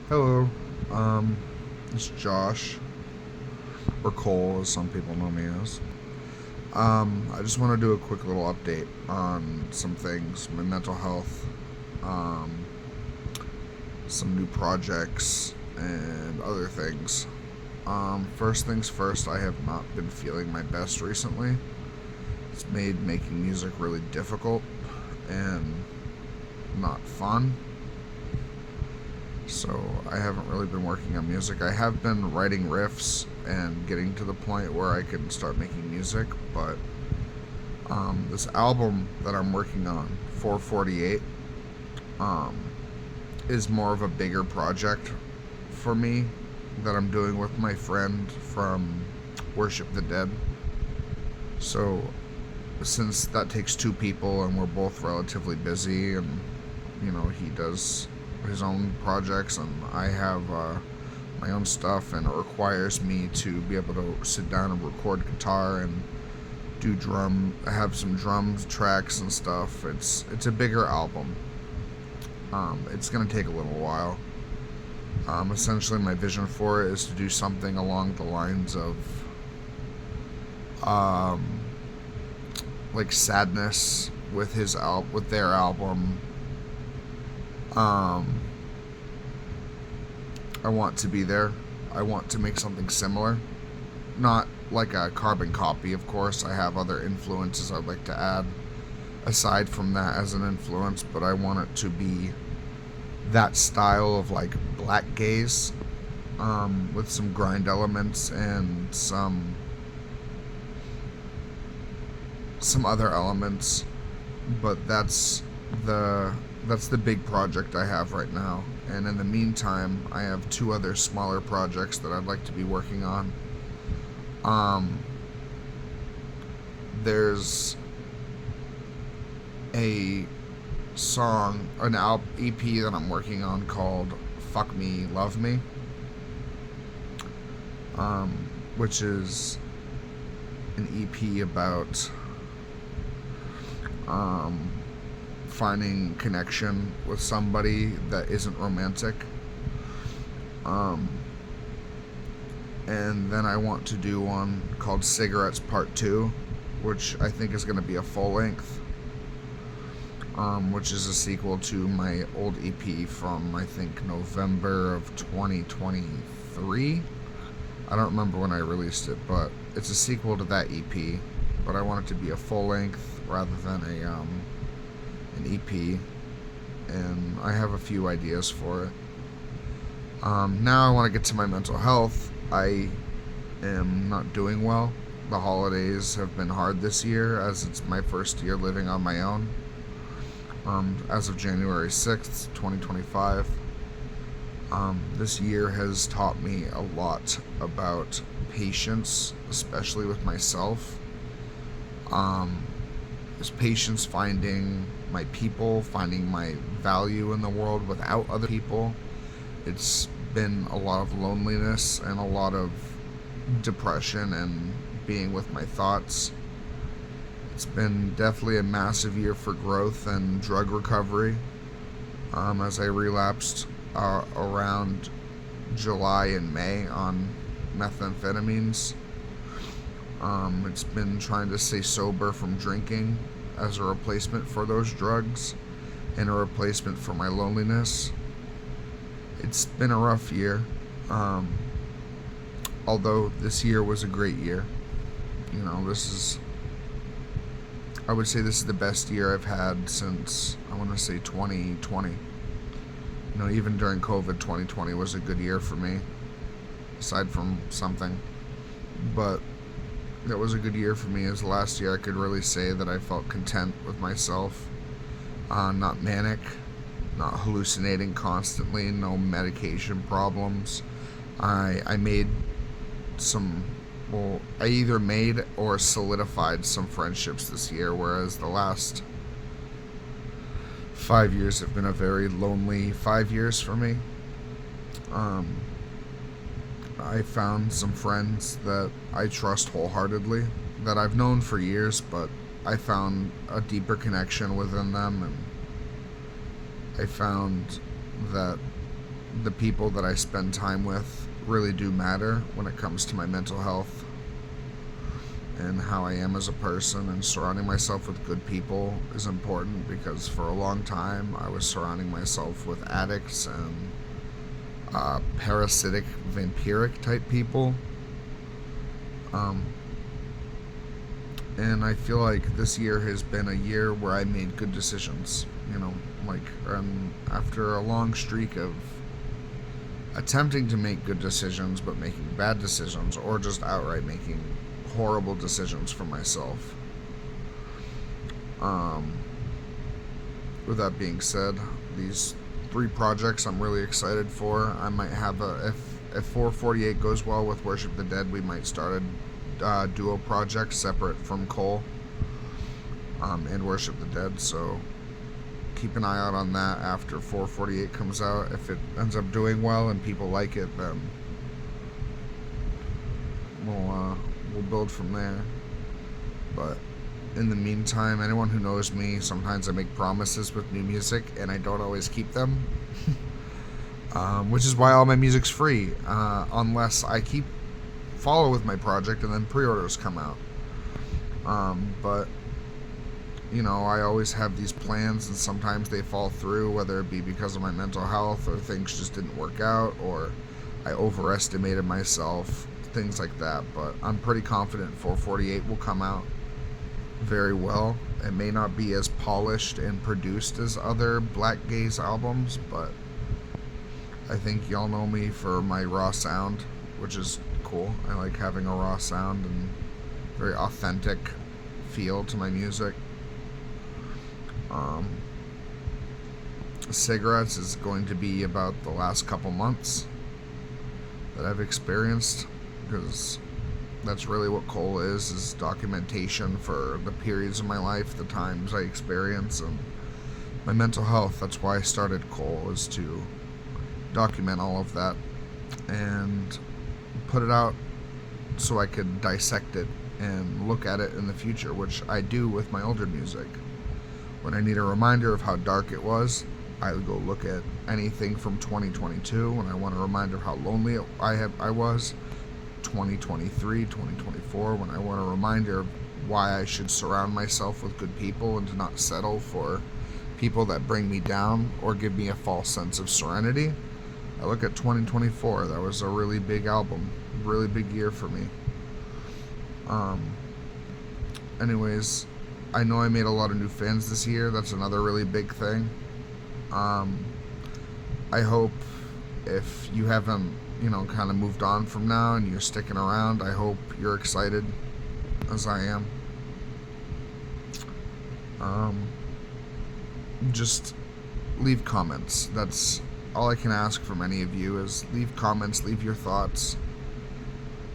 Hello, it's Josh, or Cole, as some people know me as. I just want to do a quick little update on some things, my mental health, um, some new projects, and other things. First things first, I have not been feeling my best recently. It's made making music really difficult and not fun. So I haven't really been working on music. I have been writing riffs and getting to the point where I can start making music, but this album that I'm working on, 448, um, is more of a bigger project for me that I'm doing with my friend from Worship the Dead. So since that takes two people and we're both relatively busy, and he does his own projects and I have my own stuff, and it requires me to be able to sit down and record guitar and do have some drum tracks and stuff. It's a bigger album. It's gonna take a little while. Essentially, my vision for it is to do something along the lines of um, like Sadness with with their album. Um, I want to be there. I want to make something similar, not like a carbon copy. Of course, I have other influences I'd like to add aside from that as an influence, but I want it to be that style of like black gaze, with some grind elements and some other elements. But that's the big project I have right now. And in the meantime, I have two other smaller projects that I'd like to be working on. Um, there's a EP that I'm working on called "Fuck Me, Love Me," which is an EP about um, finding connection with somebody that isn't romantic. Um, and then I want to do one called Cigarettes Part 2, which I think is going to be a full length, which is a sequel to my old EP from, I think, November of 2023. I don't remember when I released it, but it's a sequel to that EP, but I want it to be a full length rather than an EP, and I have a few ideas for it. Now I want to get to my mental health. I am not doing well. The holidays have been hard this year, as it's my first year living on my own. As of January 6th, 2025. This year has taught me a lot about patience, especially with myself. Is patience finding my people, finding my value in the world without other people. It's been a lot of loneliness and a lot of depression and being with my thoughts. It's been definitely a massive year for growth and drug recovery, as I relapsed around July and May on methamphetamines. It's been trying to stay sober from drinking as a replacement for those drugs and a replacement for my loneliness. It's been a rough year, although this year was a great year. I would say this is the best year I've had since, I want to say, 2020. Even during COVID, 2020 was a good year for me, aside from something. But that was a good year for me, as last year I could really say that I felt content with myself. Not manic, not hallucinating constantly, no medication problems. I made some, well, I either made or solidified some friendships this year, whereas the last 5 years have been a very lonely 5 years for me. I found some friends that I trust wholeheartedly, that I've known for years, but I found a deeper connection within them, and I found that the people that I spend time with really do matter when it comes to my mental health and how I am as a person, and surrounding myself with good people is important because for a long time I was surrounding myself with addicts and parasitic, vampiric type people. Um, and I feel like this year has been a year where I made good decisions. After a long streak of attempting to make good decisions but making bad decisions, or just outright making horrible decisions for myself. With that being said, these 3 projects I'm really excited for. I might have if 448 goes well with Worship the Dead, we might start a duo project separate from Cole and Worship the Dead. So keep an eye out on that after 448 comes out. If it ends up doing well and people like it, then we'll build from there. But in the meantime, anyone who knows me, sometimes I make promises with new music and I don't always keep them. Which is why all my music's free, unless I follow with my project and then pre-orders come out. But I always have these plans and sometimes they fall through, whether it be because of my mental health or things just didn't work out or I overestimated myself, things like that. But I'm pretty confident 448 will come out very well. It may not be as polished and produced as other Black Gaze albums, but I think y'all know me for my raw sound, which is cool. I like having a raw sound and very authentic feel to my music. Cigarettes is going to be about the last couple months that I've experienced, because that's really what Cole is documentation for the periods of my life, the times I experience, and my mental health. That's why I started Cole, is to document all of that and put it out so I could dissect it and look at it in the future, which I do with my older music. When I need a reminder of how dark it was, I go look at anything from 2022. When I want a reminder of how lonely I was, 2023, 2024. When I want a reminder of why I should surround myself with good people and to not settle for people that bring me down or give me a false sense of serenity, I look at 2024. That was a really big album, really big year for me. Anyways, I know I made a lot of new fans this year. That's another really big thing. I hope if you haven't, kind of moved on from now and you're sticking around, I hope you're excited as I am. Just leave comments. That's all I can ask from any of you, is leave comments, leave your thoughts.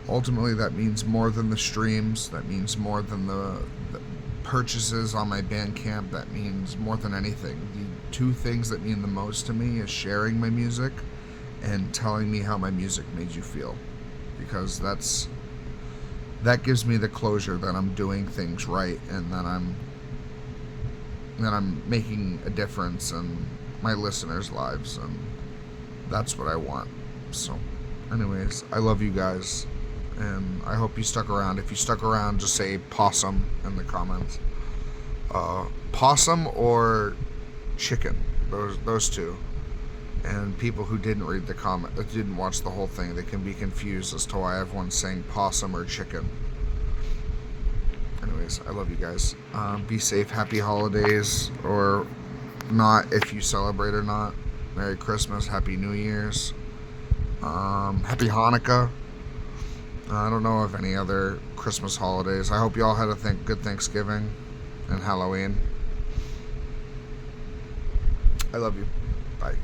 Ultimately, that means more than the streams. That means more than the purchases on my Bandcamp. That means more than anything. The 2 things that mean the most to me is sharing my music and telling me how my music made you feel, because that gives me the closure that I'm doing things right and that I'm making a difference in my listeners' lives, and that's what I want. So anyways, I love you guys, and I hope you stuck around. If you stuck around, just say possum in the comments. Possum or chicken, those 2. And people who didn't read the comment, that didn't watch the whole thing, they can be confused as to why everyone's saying possum or chicken. Anyways, I love you guys. Be safe. Happy holidays, or not if you celebrate or not. Merry Christmas. Happy New Year's. Happy Hanukkah. I don't know of any other Christmas holidays. I hope you all had a good Thanksgiving and Halloween. I love you. Bye.